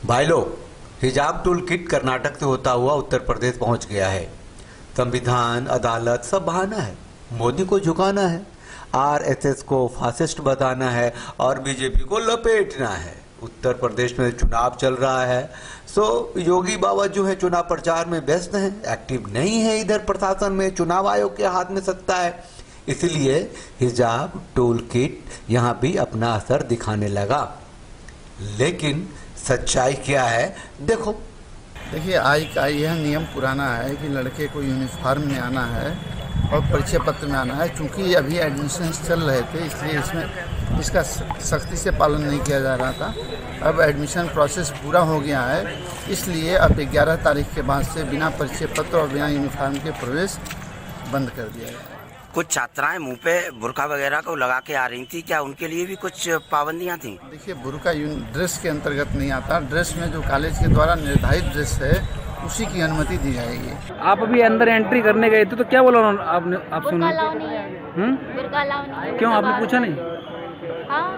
भाई लोग, हिजाब टूल किट कर्नाटक से होता हुआ उत्तर प्रदेश पहुंच गया है। संविधान, अदालत सब बहाना है। मोदी को झुकाना है, आरएसएस को फासिस्ट बताना है और बीजेपी को लपेटना है। उत्तर प्रदेश में चुनाव चल रहा है, सो योगी बाबा जो है चुनाव प्रचार में व्यस्त हैं, एक्टिव नहीं है। इधर प्रशासन में चुनाव आयोग के हाथ में सत्ता है, इसलिए हिजाब टूल किट यहाँ भी अपना असर दिखाने लगा। लेकिन सच्चाई क्या है, देखिए आज का यह नियम पुराना है कि लड़के को यूनिफॉर्म में आना है और परिचय पत्र में आना है। चूँकि अभी एडमिशन चल रहे थे, इसलिए इसमें इसका सख्ती से पालन नहीं किया जा रहा था। अब एडमिशन प्रोसेस पूरा हो गया है, इसलिए अब 11 तारीख के बाद से बिना परिचय पत्र और बिना यूनिफॉर्म के प्रवेश बंद कर दिया गया। कुछ छात्राएं मुंह पे बुर्का वगैरह को लगा के आ रही थी, क्या उनके लिए भी कुछ पाबंदियां थी? देखिए, बुर्का ड्रेस के अंतर्गत नहीं आता। ड्रेस में जो कॉलेज के द्वारा निर्धारित ड्रेस है उसी की अनुमति दी जाएगी। आप अभी अंदर एंट्री करने गए थे तो क्या बोला आपने? आप सुन बुर्का नहीं है। क्यों आपने पूछा नहीं? हाँ,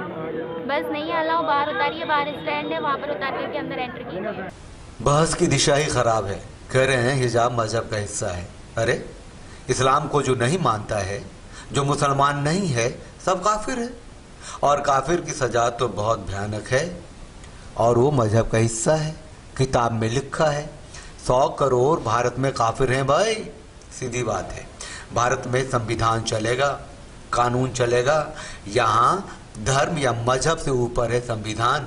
बस नहीं अलाउ, बाहर उतारिए, बाहर स्टैंड है, वहाँ पर उतार करके अंदर एंट्री कीजिए। बहस की दिशा ही खराब है। कह रहे हैं हिजाब मजहब का हिस्सा है। अरे, इस्लाम को जो नहीं मानता है, जो मुसलमान नहीं है, सब काफिर है। और काफिर की सजा तो बहुत भयानक है, और वो मजहब का हिस्सा है। किताब में लिखा है 100 करोड़ भारत में काफिर हैं भाई। सीधी बात है, भारत में संविधान चलेगा, कानून चलेगा। यहाँ धर्म या मजहब से ऊपर है संविधान।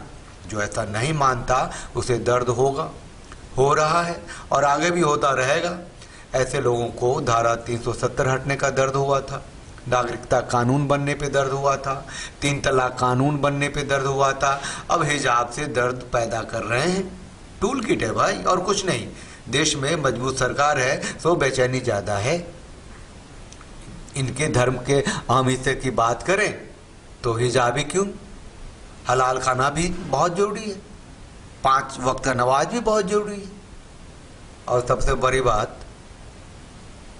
जो ऐसा नहीं मानता उसे दर्द होगा, हो रहा है और आगे भी होता रहेगा। ऐसे लोगों को धारा 370 हटने का दर्द हुआ था, नागरिकता कानून बनने पे दर्द हुआ था, 3 तलाक कानून बनने पे दर्द हुआ था। अब हिजाब से दर्द पैदा कर रहे हैं। टूल किट है भाई, और कुछ नहीं। देश में मजबूत सरकार है, सो बेचैनी ज्यादा है। इनके धर्म के अहम हिस्से की बात करें तो हिजाब ही क्यों, हलाल खाना भी बहुत जरूरी है, 5 वक्त का नमाज भी बहुत जरूरी है। और सबसे बड़ी बात,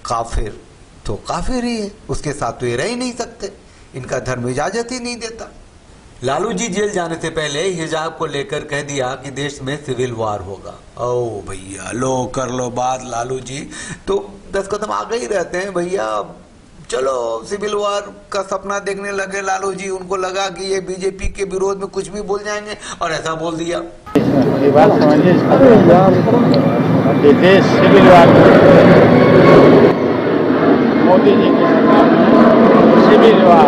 काफिर तो काफिर ही है, उसके साथ तो ये रह ही नहीं सकते। इनका धर्म इजाजत ही नहीं देता। लालू जी जेल जाने से पहले हिजाब को लेकर कह दिया कि देश में सिविल वार होगा। ओ भैया, लो कर लो बात लालू जी, तो 10 कदम आगे ही रहते हैं भैया। चलो सिविल वार का सपना देखने लगे लालू जी। उनको लगा कि ये बीजेपी के विरोध में कुछ भी बोल जाएंगे, और ऐसा बोल दिया। ये बात समझिए, देश सिविल वार, मोदी जी की सरकार में सिविल वार।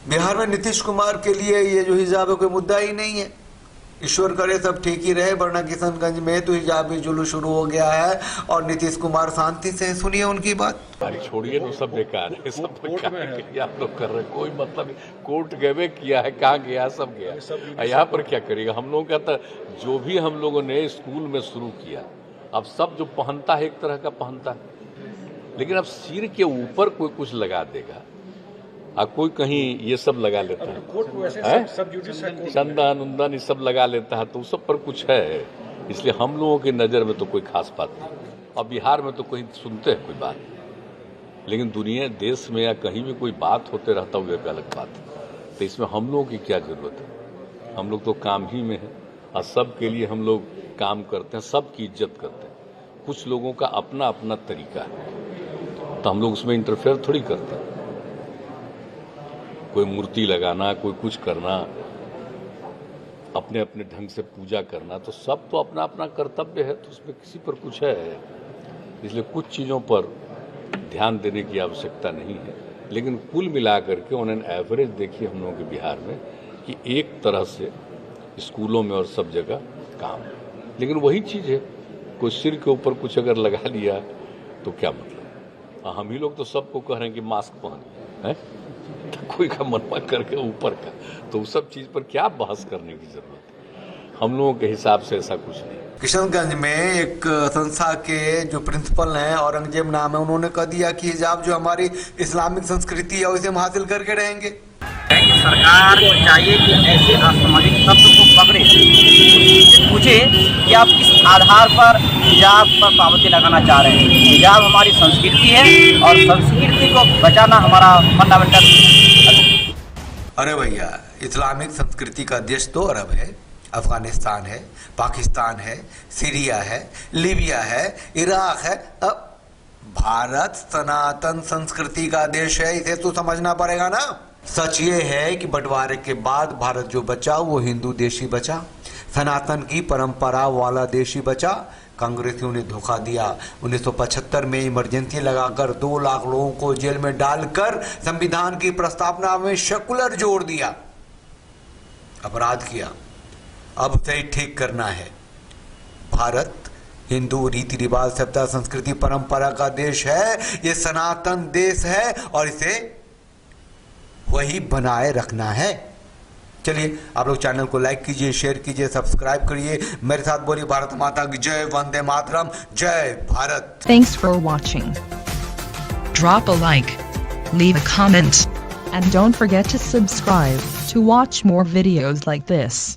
बिहार में नीतीश कुमार के लिए ये जो हिजाब है कोई मुद्दा ही नहीं है। ईश्वर करे सब ठीक ही रहे, वरना किशनगंज में तो हिजाबी जुलूस शुरू हो गया है और नीतीश कुमार शांति से, सुनिए उनकी बात। अरे छोड़िए, तो सब बेकार है, सब बेकार है। आप लोग कर रहे हैं, कोई मतलब नहीं। कोर्ट गए किया है, कहाँ गया, सब गया। यहाँ पर क्या करेगा? हम लोगों का तो जो भी हम लोगों ने स्कूल में शुरू किया, अब सब जो पहनता है एक तरह का पहनता है, लेकिन अब सिर के ऊपर कोई कुछ लगा देगा, कोई कहीं ये सब लगा लेता है, चंदन उंदन ये सब लगा लेता है, तो उस सब पर कुछ है। इसलिए हम लोगों की नज़र में तो कोई खास बात नहीं। और बिहार में तो कहीं सुनते हैं कोई बात, लेकिन दुनिया देश में या कहीं भी कोई बात होते रहता हुआ एक अलग बात है। तो इसमें हम लोगों की क्या ज़रूरत है? हम लोग तो काम ही में हैं और सब के लिए हम लोग काम करते हैं, सबकी इज्जत करते हैं। कुछ लोगों का अपना अपना तरीका है, तो हम लोग उसमें इंटरफेयर थोड़ी करते हैं। कोई मूर्ति लगाना, कोई कुछ करना, अपने अपने ढंग से पूजा करना, तो सब तो अपना अपना कर्तव्य है, तो उसमें किसी पर कुछ है। इसलिए कुछ चीज़ों पर ध्यान देने की आवश्यकता नहीं है। लेकिन कुल मिला करके ऑन एन एवरेज देखिए हम लोगों के बिहार में कि एक तरह से स्कूलों में और सब जगह काम, लेकिन वही चीज़ है, कोई सिर के ऊपर कुछ अगर लगा लिया तो क्या मतलब? हम ही लोग तो सबको कह रहे हैं कि मास्क पहनिए, हैं? कोई का मनवा करके ऊपर का, तो उस सब चीज़ पर क्या बहस करने की जरूरत है? हम लोगों के हिसाब से ऐसा कुछ नहीं। किशनगंज में एक संस्था के जो प्रिंसिपल हैं, औरंगजेब नाम है, उन्होंने कह दिया कि हिजाब जो हमारी इस्लामिक संस्कृति है उसे हम हासिल करके रहेंगे। सरकार को चाहिए कि ऐसे असामाजिक तत्व को पकड़े, पूछे कि आप किस आधार पर हिजाब पर पाबंदी लगाना चाह रहे हैं। हिजाब हमारी संस्कृति है और संस्कृति को बचाना हमारा फंडामेंटल। अरे भैया, इस्लामिक संस्कृति का देश तो अरब है, अफगानिस्तान है, पाकिस्तान है, सीरिया है, लीबिया है, इराक है। अब भारत सनातन संस्कृति का देश है, इसे तो समझना पड़ेगा ना। सच ये है कि बंटवारे के बाद भारत जो बचा वो हिंदू देश ही बचा, सनातन की परंपरा वाला देश ही बचा। कांग्रेसियों ने धोखा दिया। 1975 में इमरजेंसी लगाकर 2 लाख लोगों को जेल में डालकर संविधान की प्रस्तावना में सेकुलर जोड़ दिया, अपराध किया। अब से ठीक करना है। भारत हिंदू रीति रिवाज सभ्यता संस्कृति परंपरा का देश है, ये सनातन देश है और इसे वही बनाए रखना है। चलिए आप लोग चैनल को लाइक कीजिए, शेयर कीजिए, सब्सक्राइब करिए। मेरे साथ बोलिए भारत माता की जय, वंदे मातरम, जय Bharat. Thanks for watching. Drop a like, leave a comment, and don't forget to subscribe to watch more videos like this.